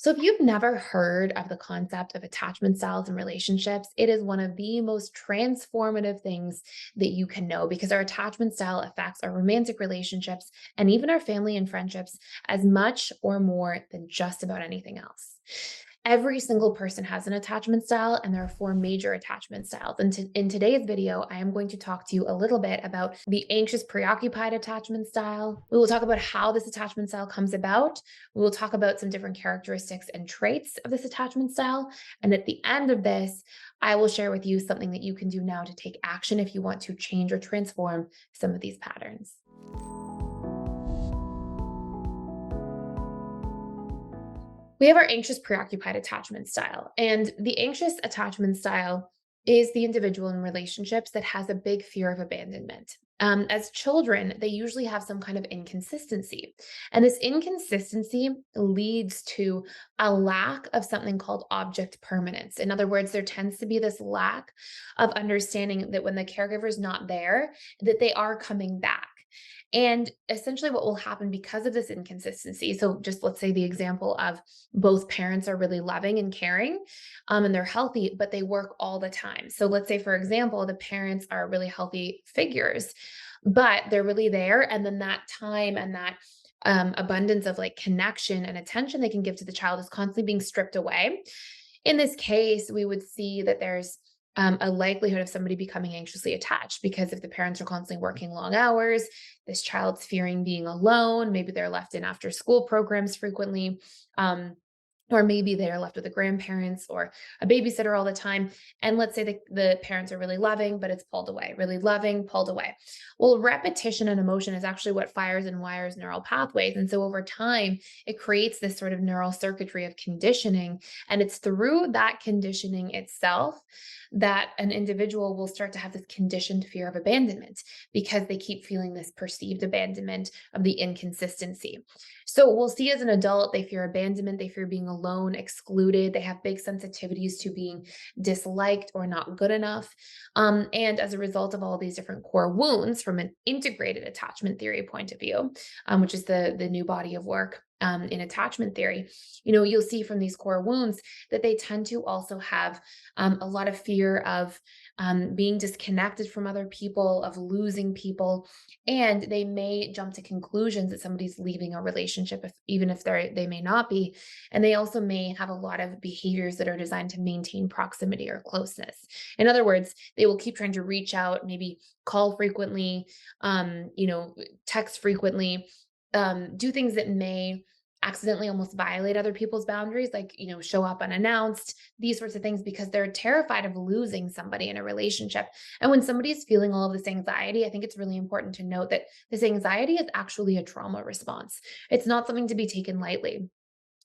So, if you've never heard of the concept of attachment styles and relationships, it is one of the most transformative things that you can know because our attachment style affects our romantic relationships and even our family and friendships as much or more than just about anything else. Every single person has an attachment style, and there are four major attachment styles. And in today's video, I am going to talk to you a little bit about the anxious preoccupied attachment style. We will talk about how this attachment style comes about. We will talk about some different characteristics and traits of this attachment style. And at the end of this, I will share with you something that you can do now to take action if you want to change or transform some of these patterns. We have our anxious preoccupied attachment style. And the anxious attachment style is the individual in relationships that has a big fear of abandonment. As children, they usually have some kind of inconsistency. And this inconsistency leads to a lack of something called object permanence. In other words, there tends to be this lack of understanding that when the caregiver is not there, that they are coming back. And essentially, what will happen because of this inconsistency, so just let's say the example of both parents are really loving and caring, and they're healthy, but they work all the time. So let's say, for example, the parents are really healthy figures, but they're really there. And then that time and that abundance of like connection and attention they can give to the child is constantly being stripped away. In this case, we would see that there's a likelihood of somebody becoming anxiously attached because if the parents are constantly working long hours, this child's fearing being alone. Maybe they're left in after school programs frequently. Or maybe they're left with the grandparents or a babysitter all the time. And let's say the parents are really loving, but it's pulled away, really loving, pulled away. Well, repetition and emotion is actually what fires and wires neural pathways. And so over time, it creates this sort of neural circuitry of conditioning. And it's through that conditioning itself that an individual will start to have this conditioned fear of abandonment because they keep feeling this perceived abandonment of the inconsistency. So we'll see as an adult, they fear abandonment, they fear being alone, excluded, they have big sensitivities to being disliked or not good enough. And as a result of all these different core wounds from an integrated attachment theory point of view, which is the new body of work in attachment theory, you'll see from these core wounds that they tend to also have a lot of fear of being disconnected from other people, of losing people, and they may jump to conclusions that somebody's leaving a relationship, even if they may not be. And they also may have a lot of behaviors that are designed to maintain proximity or closeness. In other words, they will keep trying to reach out, maybe call frequently, text frequently, do things that may accidentally almost violate other people's boundaries, like, show up unannounced, these sorts of things, because they're terrified of losing somebody in a relationship. And when somebody's feeling all of this anxiety, I think it's really important to note that this anxiety is actually a trauma response. It's not something to be taken lightly.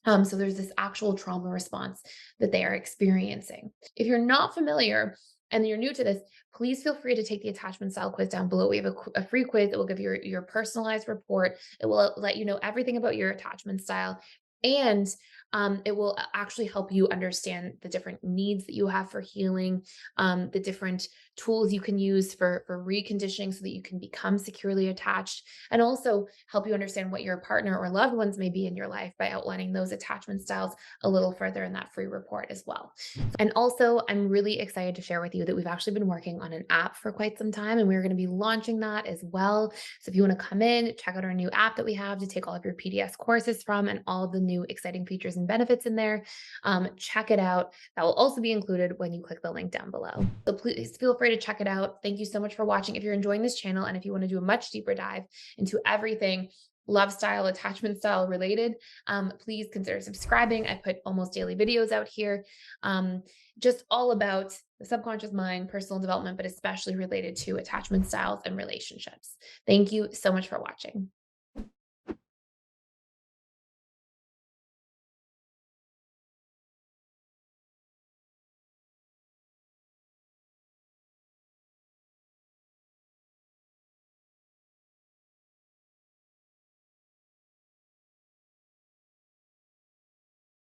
So there's this actual trauma response that they are experiencing. If you're not familiar and you're new to this, please feel free to take the attachment style quiz down below. We have a free quiz that will give you your personalized report. It will let you know everything about your attachment style. And it will actually help you understand the different needs that you have for healing, the different tools you can use for reconditioning so that you can become securely attached, and also help you understand what your partner or loved ones may be in your life by outlining those attachment styles a little further in that free report as well. And also, I'm really excited to share with you that we've actually been working on an app for quite some time, and we're going to be launching that as well. So if you want to come in, check out our new app that we have to take all of your PDS courses from and all of the new exciting features and benefits in there, check it out. That will also be included when you click the link down below. So please feel free to check it out. Thank you so much for watching. If you're enjoying this channel and if you want to do a much deeper dive into everything love style, attachment style related, please consider subscribing. I put almost daily videos out here, just all about the subconscious mind, personal development, but especially related to attachment styles and relationships. Thank you so much for watching.